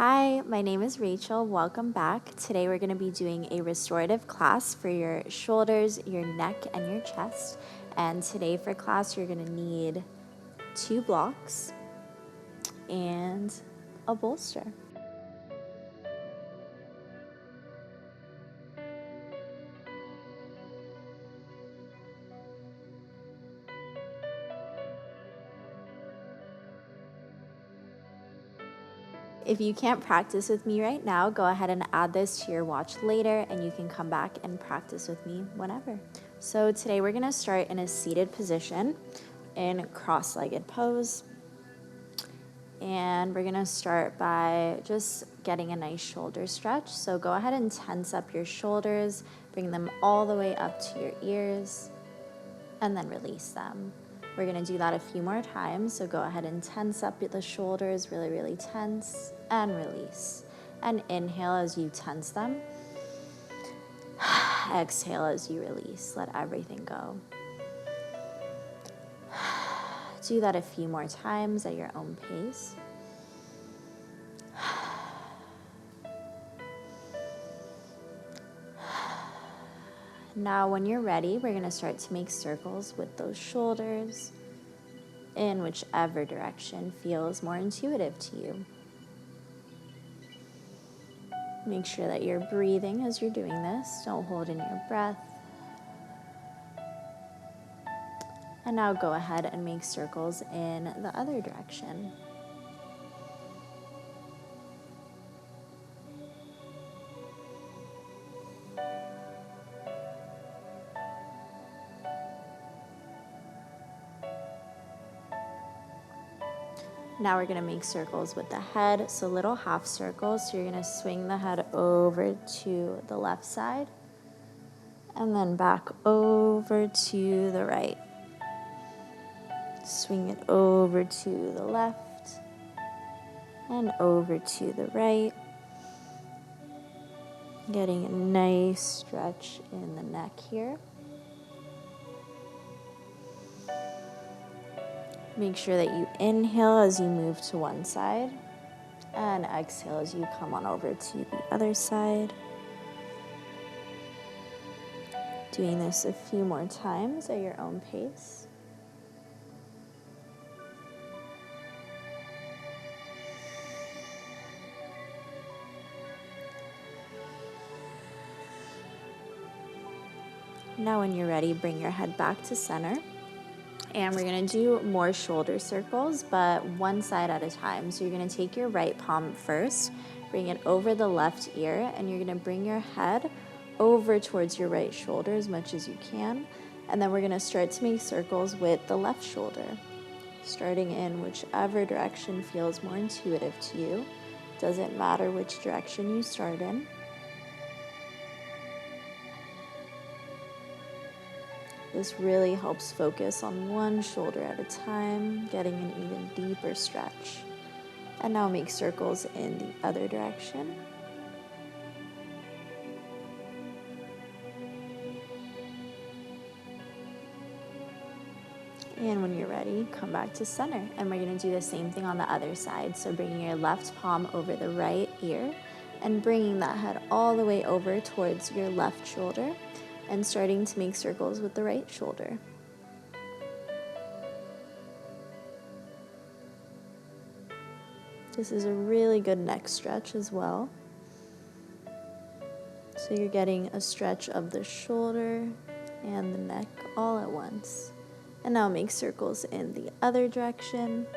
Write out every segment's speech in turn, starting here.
Hi, my name is Rachel. Welcome back. Today we're going to be doing a restorative class for your shoulders, your neck, and your chest. And today for class, you're going to need 2 blocks and a bolster. If you can't practice with me right now, go ahead and add this to your watch later and you can come back and practice with me whenever. So today we're going to start in a seated position in cross-legged pose. And we're going to start by just getting a nice shoulder stretch. So go ahead and tense up your shoulders, bring them all the way up to your ears, and then release them. We're going to do that a few more times. So go ahead and tense up the shoulders, really, really tense, and release. And inhale as you tense them. Exhale as you release. Let everything go. Do that a few more times at your own pace. Now, when you're ready, we're going to start to make circles with those shoulders in whichever direction feels more intuitive to you. Make sure that you're breathing as you're doing this. Don't hold in your breath. And now go ahead and make circles in the other direction. Now we're going to make circles with the head, so little half circles. So you're going to swing the head over to the left side and then back over to the right. Swing it over to the left and over to the right. Getting a nice stretch in the neck here. Make sure that you inhale as you move to one side and exhale as you come on over to the other side. Doing this a few more times at your own pace. Now when you're ready, bring your head back to center. And we're going to do more shoulder circles, but one side at a time. So you're going to take your right palm first, bring it over the left ear, and you're going to bring your head over towards your right shoulder as much as you can. And then we're going to start to make circles with the left shoulder, starting in whichever direction feels more intuitive to you. Doesn't matter which direction you start in. This really helps focus on one shoulder at a time, getting an even deeper stretch. And now make circles in the other direction. And when you're ready, come back to center. And we're going to do the same thing on the other side. So bringing your left palm over the right ear and bringing that head all the way over towards your left shoulder. And starting to make circles with the right shoulder. This is a really good neck stretch as well. So you're getting a stretch of the shoulder and the neck all at once. And now make circles in the other direction.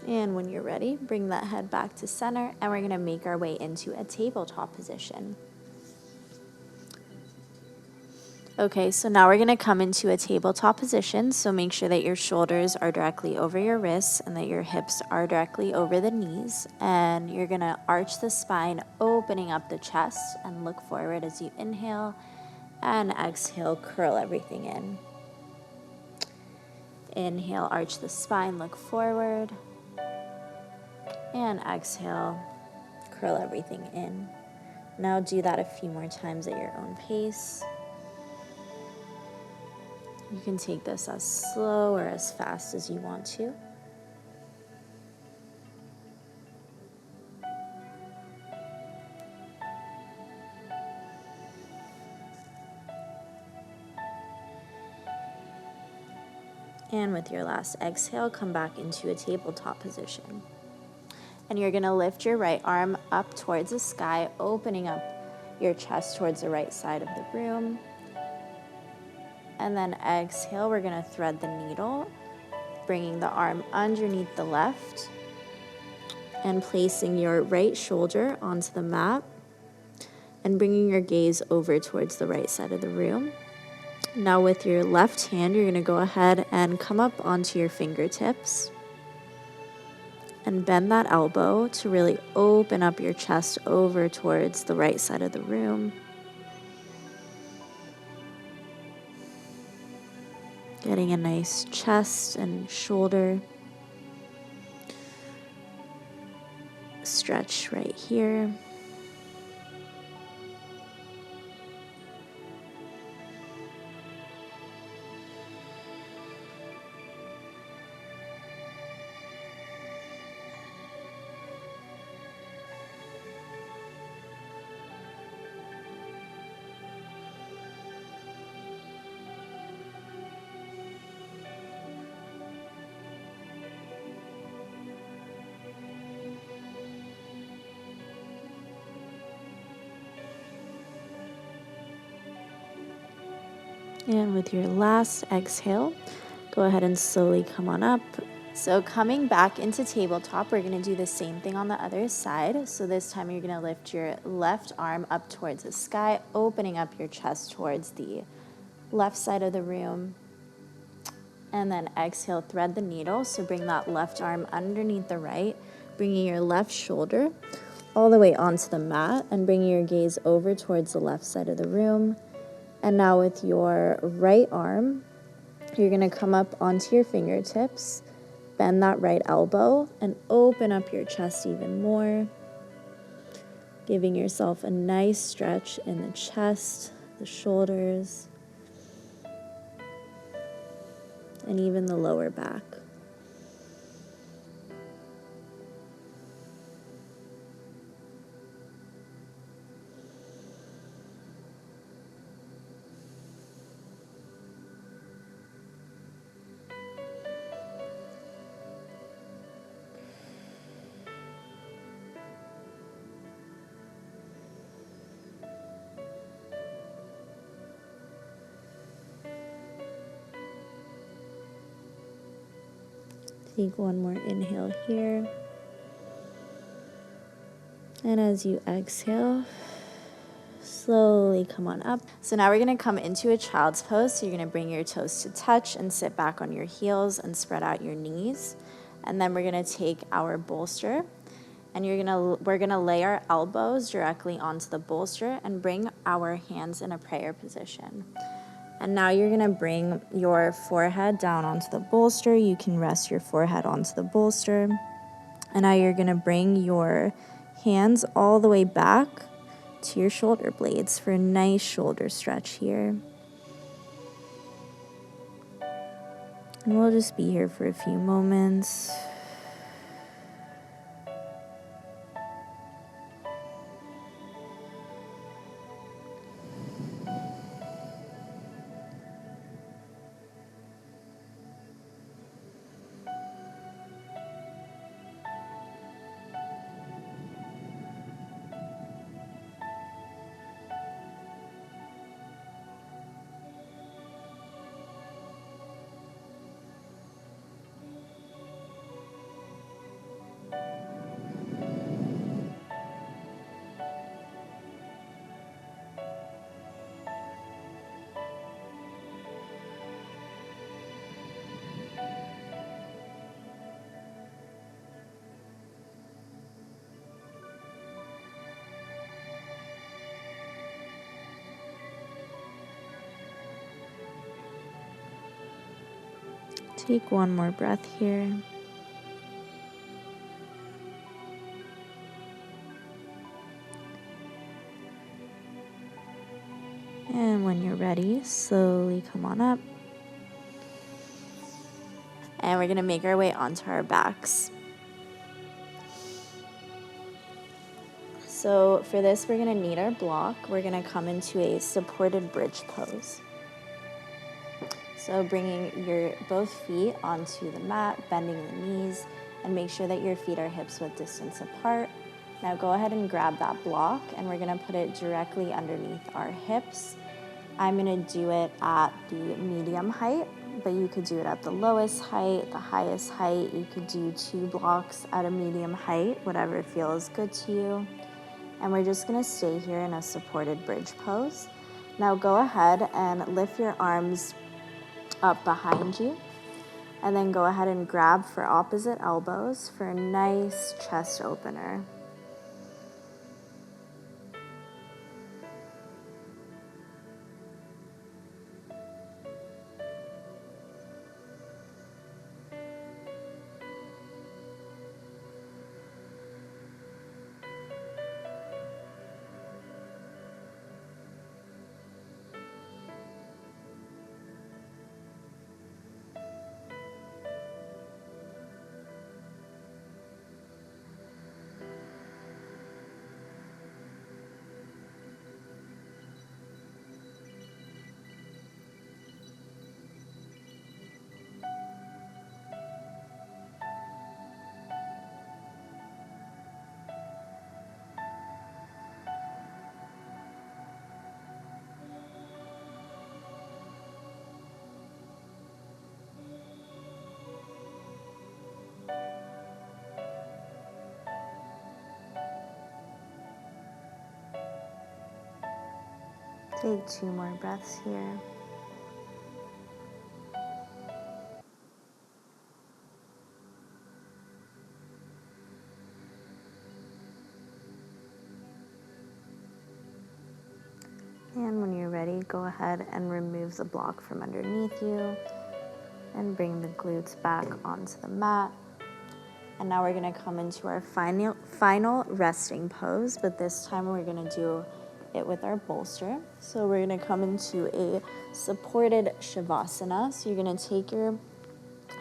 And when you're ready, bring that head back to center, and we're going to make our way into a tabletop position. Okay, so now we're going to come into a tabletop position, so make sure that your shoulders are directly over your wrists and that your hips are directly over the knees. And you're going to arch the spine, opening up the chest, and look forward as you inhale, and exhale, curl everything in. Inhale, arch the spine, look forward. And exhale, curl everything in. Now do that a few more times at your own pace. You can take this as slow or as fast as you want to. And with your last exhale, come back into a tabletop position. And you're gonna lift your right arm up towards the sky, opening up your chest towards the right side of the room. And then exhale, we're gonna thread the needle, bringing the arm underneath the left and placing your right shoulder onto the mat and bringing your gaze over towards the right side of the room. Now with your left hand, you're gonna go ahead and come up onto your fingertips and bend that elbow to really open up your chest over towards the right side of the room. Getting a nice chest and shoulder stretch right here. And with your last exhale, go ahead and slowly come on up. So coming back into tabletop, we're gonna do the same thing on the other side. So this time you're gonna lift your left arm up towards the sky, opening up your chest towards the left side of the room. And then exhale, thread the needle. So bring that left arm underneath the right, bringing your left shoulder all the way onto the mat and bringing your gaze over towards the left side of the room. And now with your right arm, you're gonna come up onto your fingertips, bend that right elbow, and open up your chest even more, giving yourself a nice stretch in the chest, the shoulders, and even the lower back. Take one more inhale here. And as you exhale, slowly come on up. So now we're gonna come into a child's pose. So you're gonna bring your toes to touch and sit back on your heels and spread out your knees. And then we're gonna take our bolster and we're gonna lay our elbows directly onto the bolster and bring our hands in a prayer position. And now you're gonna bring your forehead down onto the bolster. You can rest your forehead onto the bolster. And now you're gonna bring your hands all the way back to your shoulder blades for a nice shoulder stretch here. And we'll just be here for a few moments. Take one more breath here. And when you're ready, slowly come on up. And we're gonna make our way onto our backs. So for this, we're gonna need our block. We're gonna come into a supported bridge pose. So bringing your both feet onto the mat, bending the knees, and make sure that your feet are hips-width distance apart. Now go ahead and grab that block, and we're gonna put it directly underneath our hips. I'm gonna do it at the medium height, but you could do it at the lowest height, the highest height. You could do 2 blocks at a medium height, whatever feels good to you. And we're just gonna stay here in a supported bridge pose. Now go ahead and lift your arms up behind you, and then go ahead and grab for opposite elbows for a nice chest opener. Take 2 more breaths here. And when you're ready, go ahead and remove the block from underneath you and bring the glutes back onto the mat. And now we're gonna come into our final resting pose, but this time we're gonna do it with our bolster. So we're gonna come into a supported shavasana. So you're gonna take your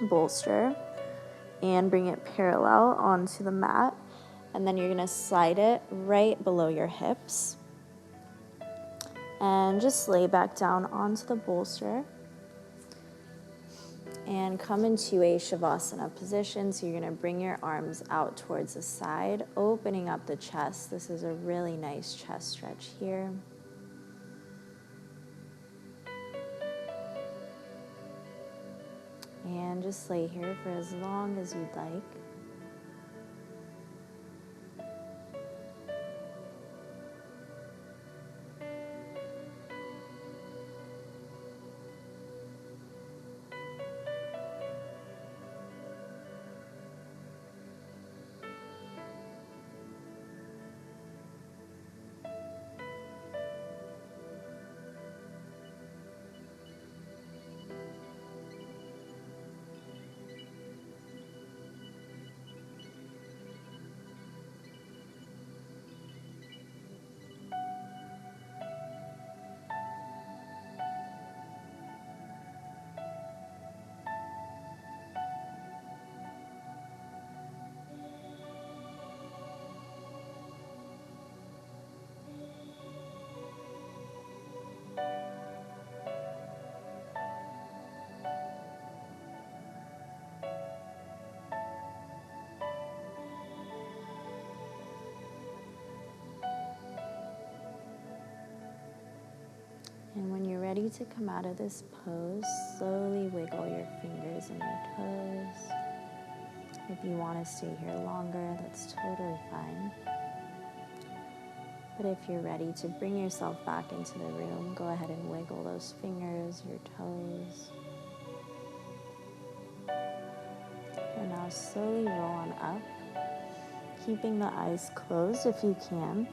bolster and bring it parallel onto the mat, and then you're gonna slide it right below your hips. And just lay back down onto the bolster and come into a shavasana position. So you're gonna bring your arms out towards the side, opening up the chest. This is a really nice chest stretch here. And just lay here for as long as you'd like. And when you're ready to come out of this pose, slowly wiggle your fingers and your toes. If you want to stay here longer, that's totally fine. But if you're ready to bring yourself back into the room, go ahead and wiggle those fingers, your toes. And now slowly roll on up, keeping the eyes closed if you can.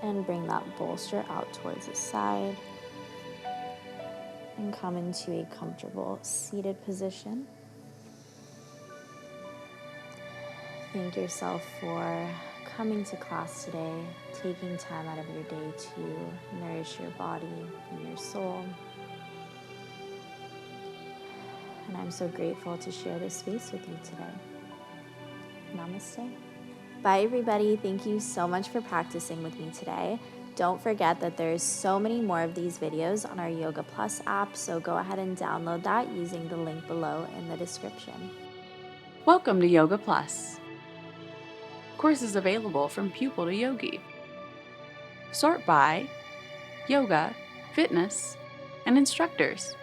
And bring that bolster out towards the side. And come into a comfortable seated position. Thank yourself for coming to class today, taking time out of your day to nourish your body and your soul. And I'm so grateful to share this space with you today. Namaste. Bye, everybody. Thank you so much for practicing with me today. Don't forget that there's so many more of these videos on our Yoga Plus app, so go ahead and download that using the link below in the description. Welcome to Yoga Plus. Courses available from pupil to yogi. Sort by yoga, fitness, and instructors.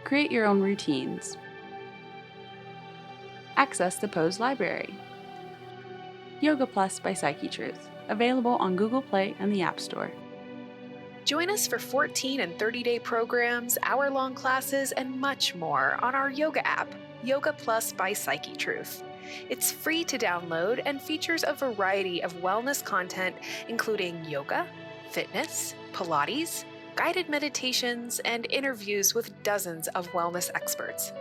Create your own routines. Access the Pose Library. Yoga Plus by Psyche Truth, available on Google Play and the App Store. Join us for 14 and 30-day programs, hour-long classes, and much more on our yoga app, Yoga Plus by Psyche Truth. It's free to download and features a variety of wellness content, including yoga, fitness, Pilates, guided meditations, and interviews with dozens of wellness experts.